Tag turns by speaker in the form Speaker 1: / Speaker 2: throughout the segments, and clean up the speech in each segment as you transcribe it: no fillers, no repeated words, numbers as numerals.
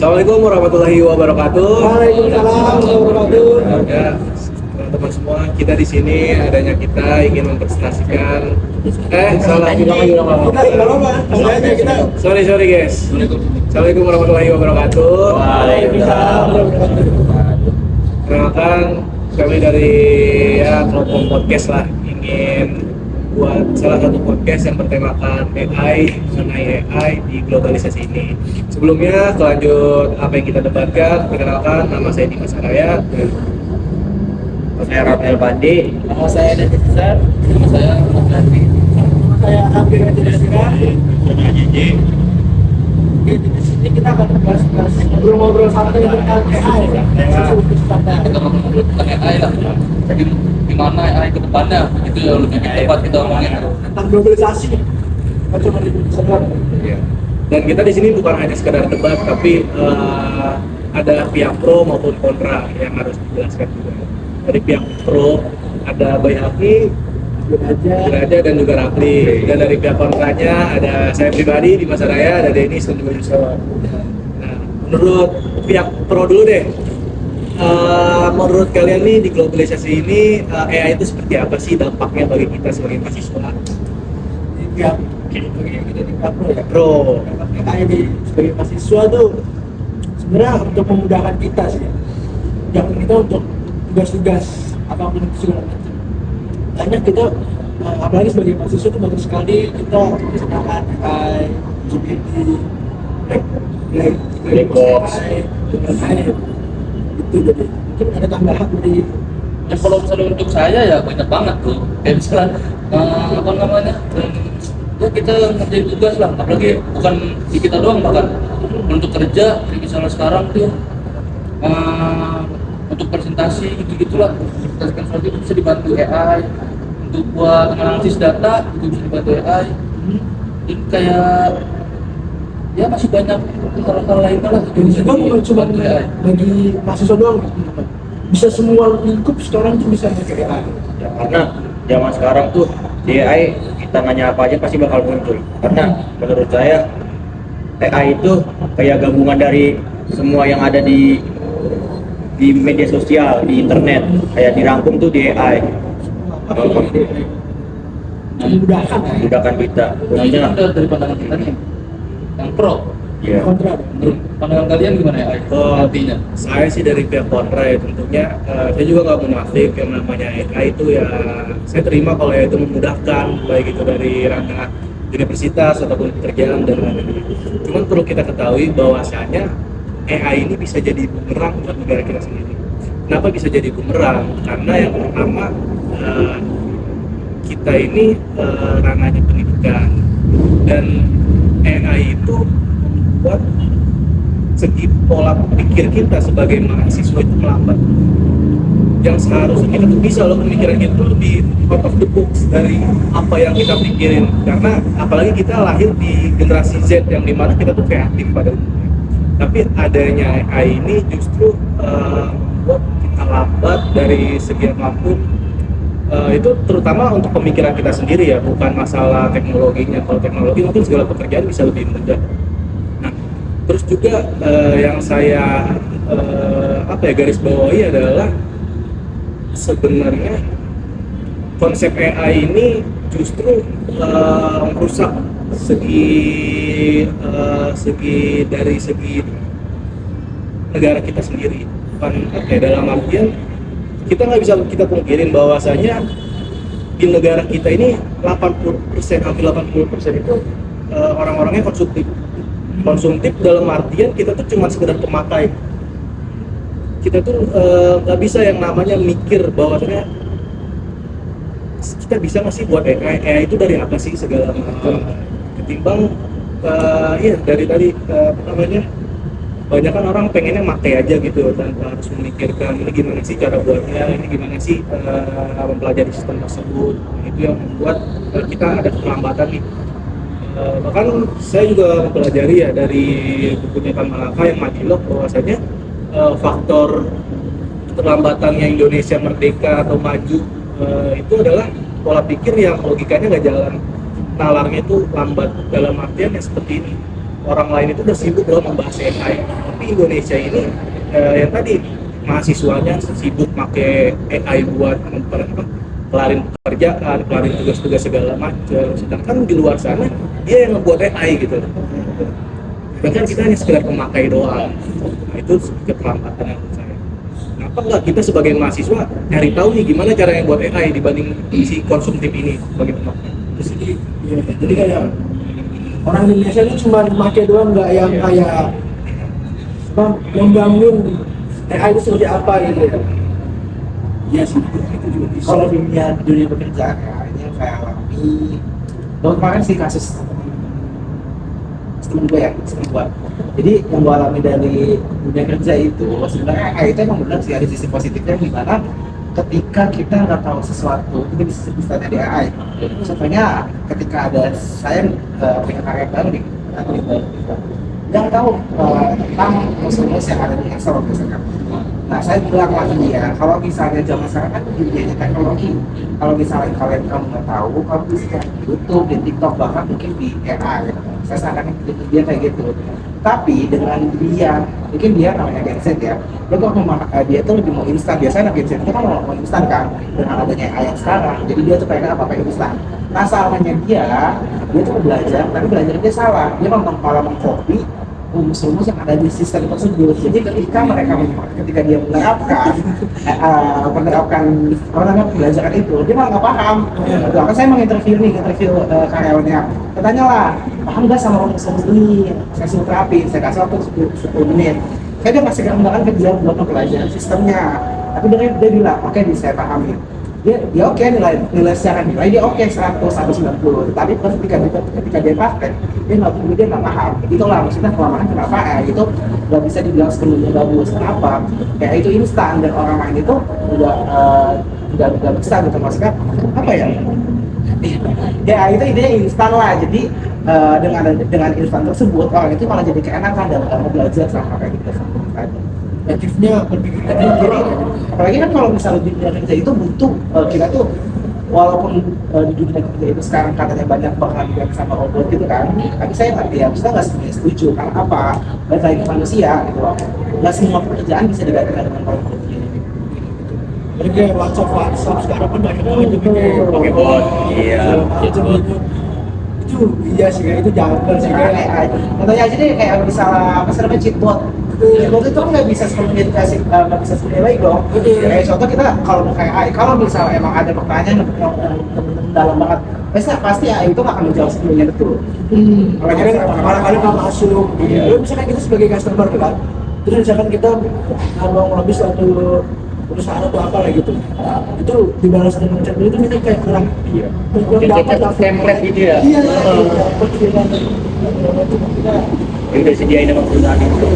Speaker 1: Assalamualaikum warahmatullahi wabarakatuh.
Speaker 2: Waalaikumsalam warahmatullahi wabarakatuh.
Speaker 1: Ya, teman-teman semua, kita di sini adanya kita ingin mempresentasikan. Salah. Sorry guys. Assalamualaikum warahmatullahi wabarakatuh.
Speaker 2: Waalaikumsalam warahmatullahi wabarakatuh.
Speaker 1: Perkenalkan, kami dari Teropong Podcast lah ingin buat salah satu podcast yang bertemakan AI, mengenai AI di globalisasi ini. Sebelumnya, lanjut apa yang kita debatkan, perkenalkan, nama saya Dimas Araya.
Speaker 3: Saya Rafael Bandi.
Speaker 2: Nama saya Dede Besar.
Speaker 3: Nama saya Mas Randy.
Speaker 2: Nama saya Amir Adinasira.
Speaker 3: Saya Jiji.
Speaker 2: Oke, di sini kita akan bahas ngobrol-ngobrol santai tentang AI.
Speaker 3: Kita ngobrol tentang AI lah. Jadi gimana AI ke depannya? Itu yang lebih tepat kita omongin.
Speaker 2: Tentang globalisasi. Macam mana disebar?
Speaker 1: Ya. Dan kita di sini bukan hanya sekedar debat, tapi ada pihak pro maupun kontra yang harus dijelaskan juga. Dari pihak pro ada Bayhaqi, Diraja dan juga Rapli. Dan dari pihak kontranya ada saya pribadi, Dimas Araya, ada Denis dan juga Yusuf. Nah, menurut pihak pro dulu deh. Menurut kalian nih di globalisasi ini AI itu seperti apa sih dampaknya bagi kita sebagai mahasiswa?
Speaker 2: Ya, bagi kita di Kapro ya.
Speaker 1: Pro.
Speaker 2: AI ini sebagai mahasiswa tuh sebenarnya untuk memudahkan kita sih. Jangan kita untuk tugas-tugas apapun itu segala macam. Banyak kita apalagi sebagai mahasiswa tuh banyak sekali kita menggunakan AI, GPT,
Speaker 3: Blackbox.
Speaker 2: AI itu jadi mungkin ada tambahan dari
Speaker 3: Ya kalau misalnya untuk saya ya banyak banget tuh. Kayak misalnya apa namanya? Ya kita ngerjain tugas lah. Apalagi bukan di kita doang, bahkan untuk kerja. Kayak misalnya sekarang tuh untuk presentasi gitu-gitulah. Presentasikan sesuatu itu bisa dibantu AI. Untuk buat analisis data itu bisa dibantu AI. Jadi kayak ya masih banyak hal-hal lainnya lah.
Speaker 2: dan juga bukan cuma bagi mahasiswa doang, bisa semua lingkup sekarang tuh bisa pakai AI.
Speaker 4: Ya, karena zaman sekarang tuh di AI kita nanya apa aja pasti bakal muncul. Karena menurut saya AI itu kayak gabungan dari semua yang ada di media sosial, di internet, kayak dirangkum tuh di AI.
Speaker 2: Memudahkan ya.
Speaker 4: Memudahkan kita.
Speaker 3: Nah ini
Speaker 4: Khususnya,
Speaker 3: kan dari pandangan kita nih yang pro.
Speaker 4: ya.
Speaker 2: Kontra.
Speaker 3: Menurut pandangan kalian gimana ya AI? Artinya
Speaker 1: Saya sih dari pihak kontra ya tentunya, saya juga nggak munafik yang namanya AI itu ya saya terima kalau itu memudahkan baik itu dari ranah universitas ataupun pekerjaan dan lain-lain. Cuman perlu kita ketahui bahwasanya AI ini bisa jadi bumerang buat negara kita sendiri. Kenapa bisa jadi bumerang? Karena yang pertama kita ini ranahnya pendidikan dan AI itu membuat segi pola pikir kita sebagai mahasiswa itu melambat. Yang seharusnya kita tuh bisa loh pemikiran kita tuh lebih out of the box dari apa yang kita pikirin. Karena apalagi kita lahir di generasi Z yang dimana kita tuh kreatif pada umumnya. Tapi adanya AI ini justru membuat kita lambat dari segi apapun. Itu terutama untuk pemikiran kita sendiri ya, bukan masalah teknologinya. Kalau teknologi mungkin segala pekerjaan bisa lebih mudah. Nah, terus juga yang saya garis bawahi adalah sebenarnya konsep AI ini justru merusak segi negara kita sendiri. Bukan dalam artian kita nggak bisa kita pungkirin bahwasanya di negara kita ini 80%, hampir 80% itu orang-orangnya konsumtif dalam artian kita tuh cuma sekedar pemakai. Kita tuh nggak bisa yang namanya mikir bahwasanya kita bisa nggak sih buat AI itu dari apa sih segala macam, ketimbang dari tadi banyak kan orang pengennya pakai aja gitu tanpa harus memikirkan ini gimana sih cara buatnya, ini gimana sih mempelajari sistem tersebut. Itu yang membuat kita ada keterlambatan nih. Bahkan saya juga mempelajari ya dari bukunya Tan Malaka yang Majilok bahwasanya faktor keterlambatannya Indonesia merdeka atau maju itu adalah pola pikir yang logikanya nggak jalan, nalarnya itu lambat. Dalam artian yang seperti ini, orang lain itu udah sibuk loh membahas AI, tapi Indonesia ini yang tadi mahasiswanya sibuk pakai AI buat kelarin pekerjaan, kelarin tugas-tugas segala macam. Sedangkan di luar sana dia yang ngebuat AI gitu. Bahkan kita hanya sekedar pemakai doang. Nah, itu keterlambatan menurut saya. Kenapa nggak kita sebagai mahasiswa nyari tahu nih gimana cara yang buat AI dibanding si konsumtif ini sebagai pemakai. Terus ini
Speaker 2: Iya, jadi kayak orang Indonesia ini cuma pakai doang, nggak yang kayak apa, membangun AI itu seperti apa gitu ya. Iya sih, itu juga bisa.
Speaker 5: Kalau dunia pekerjaan ya ini yang saya alami. Baru kemarin sih kasus temen gue ya, temen gue. Jadi yang gue alami dari dunia kerja itu sebenarnya AI itu emang benar sih ada sisi positifnya, gimana ketika kita nggak tahu sesuatu kita bisa tanya di AI. Contohnya ketika ada saya punya karya baru nih, atau yang tahu tentang rumus yang ada di Excel misalkan. Nah, saya bilang lagi ya, kalau misalnya zaman sekarang kan dunianya teknologi. Kalau misalnya kalian kamu nggak tahu, kamu bisa cari di YouTube, di TikTok, bahkan mungkin di AI. Saya sarankan dia kayak gitu. Tapi dengan dia, mungkin dia namanya Gen Z ya, dia tuh lebih mau instan. Biasanya anak Gen Z itu kan mau instan kan, dengan adanya AI yang sekarang. Jadi dia tuh kayak apa kayak instan. Nah, salahnya dia tuh belajar, tapi belajarnya dia salah. Dia malah mengcopy rumus-rumus yang ada di sistem tersebut. Jadi ketika dia menerapkan pembelajaran itu, dia malah nggak paham. Bahkan saya menginterview karyawannya, katanya lah, paham nggak sama rumus-rumus ini? Saya suruh terapin, saya kasih waktu 10 menit. Saya dia masih gambaran ke dia buat pelajaran sistemnya. Tapi dia bilang, oke, saya pahami. Dia oke, nilai secara nilai dia oke 100 atau 90, tapi ketika dia praktek dia nggak paham. Itulah maksudnya kelemahan kenapa itu nggak bisa dibilang sepenuhnya bagus. Kenapa? Kayak itu instan dan orang lain itu udah bisa gitu, maksudnya apa ya? Ya itu idenya instan lah. Jadi dengan instan tersebut orang itu malah jadi keenakan dan nggak mau belajar sama kayak gitu tadi.
Speaker 2: Aktifnya berpikir
Speaker 5: Jadi apalagi kan kalau misalnya di dunia kerja itu butuh kita tuh walaupun di dunia kerja itu sekarang katanya banyak bakal diganti sama robot gitu kan, tapi saya nggak sebenarnya setuju. Karena apa? Balik lagi ke manusia gitu loh. Nggak semua pekerjaan bisa digantikan dengan robot.
Speaker 2: Jadi kayak WhatsApp sekarang kan banyak banget
Speaker 1: pakai bot. Iya.
Speaker 2: Itu iya sih, kayak itu janggal sih kayak.
Speaker 5: Contohnya aja deh kayak misalnya apa sih namanya cheatbot. Cheatbot itu kan nggak bisa sepenuhnya dikasih, nggak bisa sepenuhnya baik dong. Kayak contoh kita kalau mau kayak AI, kalau misalnya emang ada pertanyaan yang dalam banget, pasti AI itu nggak akan menjawab sepenuhnya betul.
Speaker 2: Kadang-kadang nggak masuk. Lo misalkan kita sebagai customer kan, terus misalkan kita mau ngelabis suatu perusahaan atau apa lah gitu, itu dibalas dengan chat itu kita kayak kurang dapat
Speaker 4: template gitu ya.
Speaker 2: Iya,
Speaker 4: Yang udah sediain sama perusahaan itu.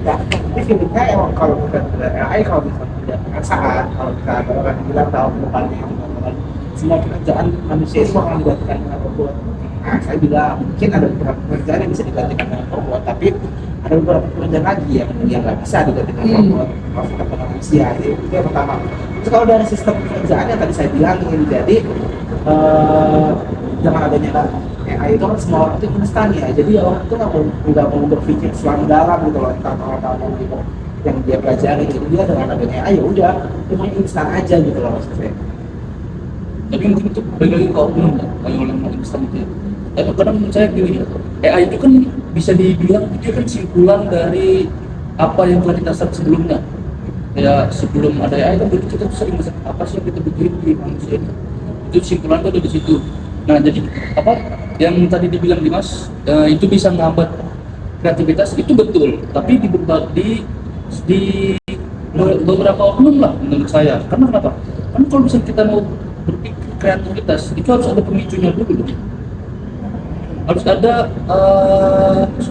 Speaker 5: Tapi filmnya emang kalau bukan AI, kalau misalnya tidak saat, kalau kita orang bilang tahun depannya itu bakalan semua pekerjaan manusia itu akan digantikan dengan robot. Nah, saya bilang mungkin ada beberapa pekerjaan yang bisa digantikan dengan robot, tapi ada beberapa pekerjaan lagi yang nggak bisa digantikan dengan robot. Kalau kita manusia, itu yang pertama. Terus kalau dari sistem pekerjaan yang tadi saya bilangin, jadi jangan adanya AI itu kan semua orang itu instan ya, jadi orang itu nggak mau berpikir selang dalam gitu loh tentang hal-hal gitu yang dia pelajari. Jadi dia dengan adanya AI ya udah cuma instan aja gitu loh maksudnya.
Speaker 3: Tapi mungkin itu balik lagi ke oknum ya, kalau yang instan itu ya. Tapi kadang menurut saya gini ya, AI itu kan bisa dibilang dia kan simpulan dari apa yang telah kita set sebelumnya. Ya sebelum ada AI kan dulu kita tuh sering melihat apa sih yang kita butuhin di manusia ini. Itu simpulan tuh ada di situ. Nah jadi apa yang tadi dibilang Dimas itu bisa menghambat kreativitas, itu betul. Tapi di beberapa oknum lah menurut saya. Karena kenapa? Karena kalau misalnya kita mau berpikir kreativitas itu harus ada pemicunya dulu loh. Harus ada harus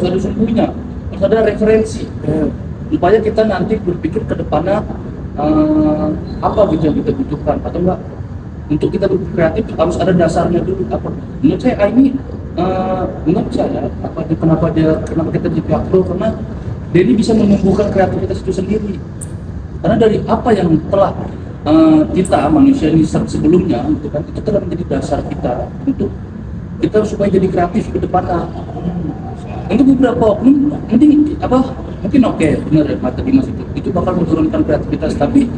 Speaker 3: ada sumbernya, harus ada referensi supaya kita nanti berpikir ke depannya apa gitu yang kita butuhkan atau enggak. Untuk kita berpikir kreatif harus ada dasarnya dulu apa. Menurut saya ini menurut saya kenapa kita jadi pihak pro, karena dia ini bisa menumbuhkan kreativitas itu sendiri. Karena dari apa yang telah kita manusia ini sebelumnya gitu kan, itu telah menjadi dasar kita untuk kita supaya jadi kreatif ke depannya. untuk beberapa oknum mungkin oke benar ya kata Dimas itu bakal menurunkan kreativitas, tapi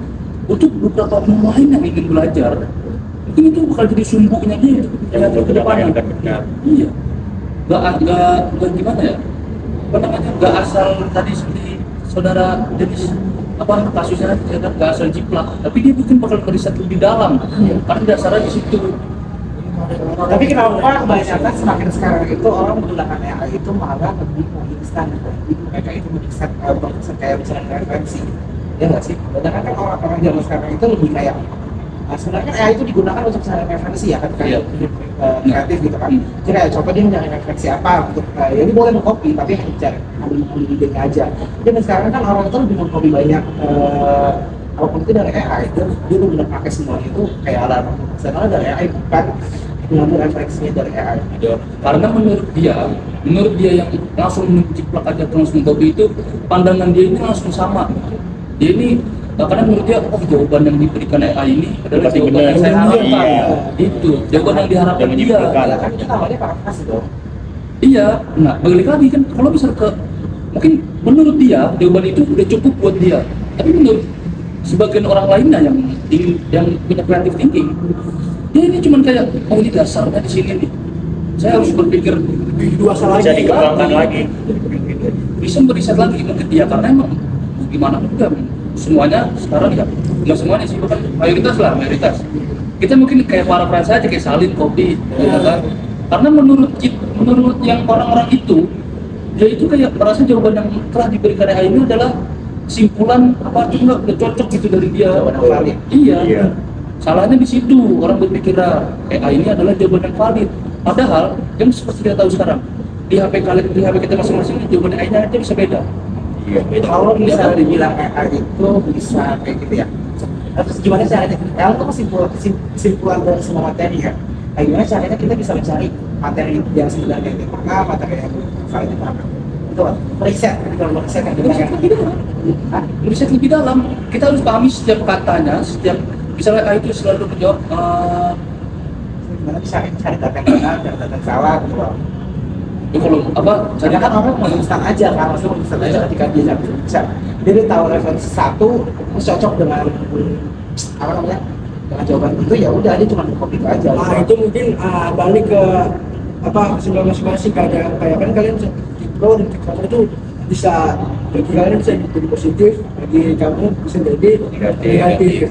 Speaker 3: untuk beberapa oknum lain yang ingin belajar mungkin itu bakal jadi sumbunya dia itu
Speaker 4: yang
Speaker 3: ke depannya.
Speaker 4: yang benar.
Speaker 3: Iya, nggak gimana ya, apa namanya, nggak asal tadi seperti saudara Denis kasusnya nggak asal jiplak, tapi dia mungkin bakal meriset lebih dalam karena dasarnya di situ.
Speaker 5: Tapi kenapa kebanyakan semakin sekarang itu orang menggunakan AI itu malah lebih instan, mereka itu menginstan kayak misalnya referensi, ya nggak sih? Kebanyakan kan orang-orang zaman sekarang itu lebih kayak sebenarnya AI itu digunakan untuk cari referensi ya kan, kayak kreatif gitu kan. Jadi kayak coba dia mencari referensi apa untuk ya dia boleh mengcopy tapi hanya cari ambil idenya aja. Dan sekarang kan orang itu lebih mengcopy banyak apapun itu dari AI, dia benar pakai semuanya itu kayak alat sebenarnya dari AI, bukan mengambil referensinya dari AI.
Speaker 3: Karena menurut dia yang langsung menjiplak aja langsung copy itu, pandangan dia ini langsung sama. Dia ini karena menurut dia jawaban yang diberikan AI ini adalah
Speaker 4: Pasti
Speaker 3: jawaban
Speaker 4: benar.
Speaker 3: yang saya harapkan.
Speaker 4: Iya.
Speaker 3: Itu jawaban yang diharapkan
Speaker 4: Yang
Speaker 3: dia.
Speaker 4: menyimpulkan.
Speaker 5: Kan itu namanya parafrase dong.
Speaker 3: Iya, nah balik lagi kan kalau misal mungkin menurut dia jawaban itu udah cukup buat dia, tapi menurut sebagian orang lainnya yang punya creative thinking, dia ini cuman kayak ini dasarnya di sini nih, saya harus berpikir
Speaker 2: Lebih dua salah
Speaker 4: Bisa
Speaker 2: lagi.
Speaker 4: dikembangkan lagi.
Speaker 3: bisa meriset lagi mungkin dia, karena emang gimana pun juga semuanya sekarang ya nggak semuanya sih, bahkan mayoritas kita mungkin kayak paraphrase aja kayak salin kopi gitu kan, karena menurut yang orang-orang itu dia itu kayak merasa jawaban yang telah diberikan AI ini adalah simpulan itu nggak udah cocok gitu dari dia.
Speaker 5: Jawaban yang valid.
Speaker 3: Iya.
Speaker 4: Iya.
Speaker 3: Salahnya di situ, orang berpikir AI ini adalah jawaban yang valid, padahal yang seperti kita tahu sekarang di HP kita masing-masing jawaban AI-nya aja bisa beda.
Speaker 4: Iya, beda.
Speaker 5: Kalau misalnya dibilang AI itu bisa kayak gitu ya, terus gimana caranya? AI itu kesimpulan dari semua materi ya. Nah, gimana caranya kita bisa mencari materi yang sebenarnya itu mana, materi yang valid itu mana? Itu riset, kalau riset kan
Speaker 3: Riset lebih dalam, kita harus pahami setiap katanya, setiap misalnya AI itu selalu menjawab
Speaker 5: gimana bisa cari data yang benar, cari data yang salah gitu loh.
Speaker 3: kalau
Speaker 5: Karena kan orang mau instan aja kan, maksudnya mau instan aja ketika dia bisa dia udah tahu referensi satu terus cocok dengan apa namanya dengan jawaban itu, ya udah dia cuma copy itu aja.
Speaker 2: Nah itu mungkin balik ke kesimpulan masing-masing, kayak kan kalian bisa di pro dan di kontra itu bisa, bagi kalian bisa jadi positif, bagi kamu bisa jadi negatif.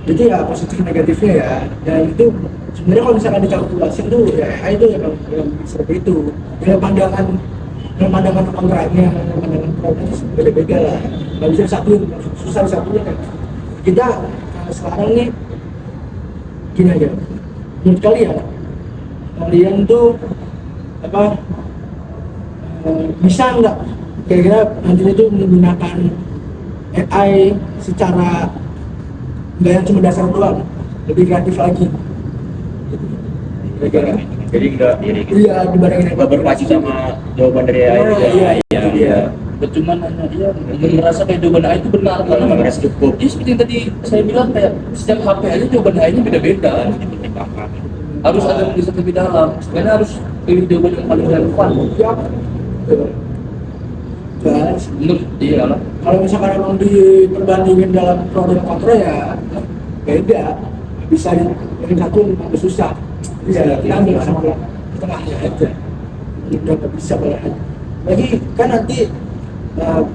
Speaker 2: Itu ya positif negatifnya ya, dan itu sebenarnya kalau misalkan dikalkulasi itu ya AI itu yang seperti itu, dengan pandangan kontranya, pandangan pro-nya itu beda-beda lah, nggak bisa disatuin, susah disatuin kan. Kita sekarang nih gini aja, menurut kalian tuh bisa nggak kira-kira nantinya tuh menggunakan AI secara nggak yang cuma dasar doang, lebih kreatif lagi kira-kira?
Speaker 4: Jadi nggak diri gitu.
Speaker 2: Iya, dibandingin
Speaker 4: Nggak berpacu sama jawaban dari AI.
Speaker 2: Oh, iya, itu dia.
Speaker 3: cuman hanya dia merasa kayak jawaban AI itu benar karena
Speaker 4: Merasa cukup.
Speaker 3: Jadi seperti yang tadi saya bilang, kayak setiap HP aja jawaban AI-nya beda-beda. Harus ada yang bisa lebih dalam, sebenarnya harus pilih jawaban yang paling relevan.
Speaker 2: Yap. Dan
Speaker 3: Menurut dia lah.
Speaker 2: kalau misalkan emang diperbandingin dalam pro dan kontra ya beda, bisa yang satu lebih susah, bisa kita ambil sama tengahnya aja, udah nggak bisa lagi kan nanti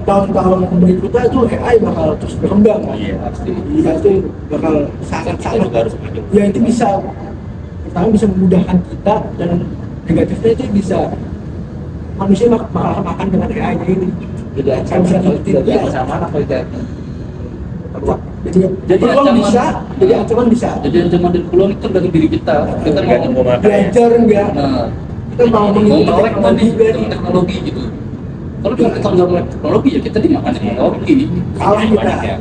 Speaker 2: tahun-tahun berikutnya itu AI bakal terus berkembang.
Speaker 4: Iya, pasti.
Speaker 2: Iya, itu bakal sangat
Speaker 4: juga harus begitu.
Speaker 2: ya itu bisa, pertama bisa memudahkan kita, dan negatifnya itu bisa manusia bakal makan dengan AI ini.
Speaker 5: Jadi ancaman apa jadi peluang?
Speaker 3: Jadi
Speaker 2: peluang
Speaker 3: ancaman-
Speaker 2: bisa, jadi ancaman bisa.
Speaker 3: Jadi ancaman dan peluang itu tergantung diri kita mau
Speaker 4: Tergantung pemakai.
Speaker 2: Belajar enggak?
Speaker 3: nah
Speaker 2: Kita mau mengikuti
Speaker 3: melek
Speaker 2: teknologi
Speaker 3: dengan teknologi gitu. Kalau kita nggak melek teknologi ya kita dimakan teknologi.
Speaker 2: kalah kita,
Speaker 4: Banyak ya.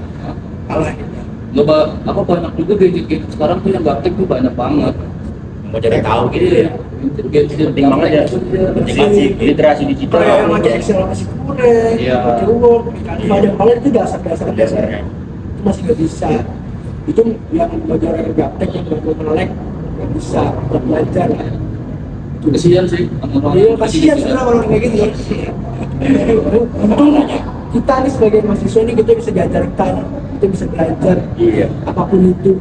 Speaker 2: kalah kita.
Speaker 3: Nggak banyak juga gadget sekarang tuh yang gaptek tuh banyak banget.
Speaker 4: Mau cari tahu gitu ya.
Speaker 3: Gadget
Speaker 4: Penting banget ya. Penting banget sih literasi digital.
Speaker 2: Kayak yang pakai Excel masih kurang,
Speaker 3: Iya.
Speaker 2: pakai Word, Canva dan kalian itu dasar-dasar
Speaker 4: Dasarnya.
Speaker 2: itu masih nggak bisa. Itu yang bagi orang yang gaptek, yang baru melek, yang bisa belajar. Itu
Speaker 3: Kasihan sih sama orang
Speaker 2: Iya, kasihan sebenarnya orang kayak gitu ya. Untung kita nih sebagai mahasiswa nih kita bisa diajarkan, kita bisa belajar
Speaker 4: Iya.
Speaker 2: apapun itu.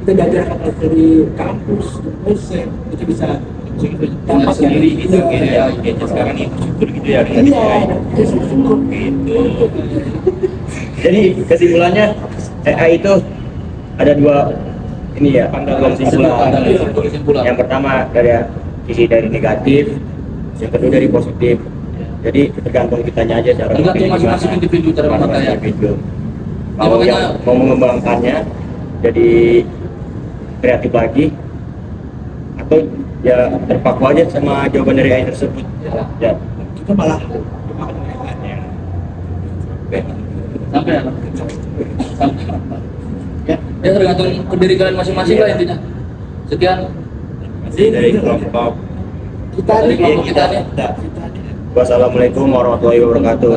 Speaker 2: Kita diajarkan dari kampus, dosen, kita bisa
Speaker 1: Dapat sendiri gitu
Speaker 2: Iya.
Speaker 1: kayaknya sekarang ini bersyukur gitu ya dengan
Speaker 2: Iya,
Speaker 1: AI.
Speaker 2: kita syukur.
Speaker 1: Gitu.
Speaker 4: Jadi kesimpulannya AI itu ada dua ini ya,
Speaker 1: Pandangan
Speaker 4: kesimpulan.
Speaker 3: kesimpulan.
Speaker 4: Yang pertama dari sisi dari negatif, yang kedua dari positif. Jadi tergantung kitanya aja cara
Speaker 3: Tergantung
Speaker 4: memilih
Speaker 3: masing-masing
Speaker 4: gimana.
Speaker 3: individu cara memakainya.
Speaker 4: Individu.
Speaker 3: Ya,
Speaker 4: Mau
Speaker 3: makanya-
Speaker 4: yang mau mengembangkannya jadi kreatif lagi atau ya terpaku aja sama jawaban dari AI tersebut. Ya.
Speaker 2: Kita malah
Speaker 3: Sampai ya. Sampai. Ya tergantung ke diri kalian masing-masing lah intinya. Sekian
Speaker 1: Masih dari kelompok
Speaker 2: kita
Speaker 3: dari
Speaker 2: nih
Speaker 3: kelompok kita nih.
Speaker 2: kita nih
Speaker 4: Wassalamualaikum warahmatullahi wabarakatuh.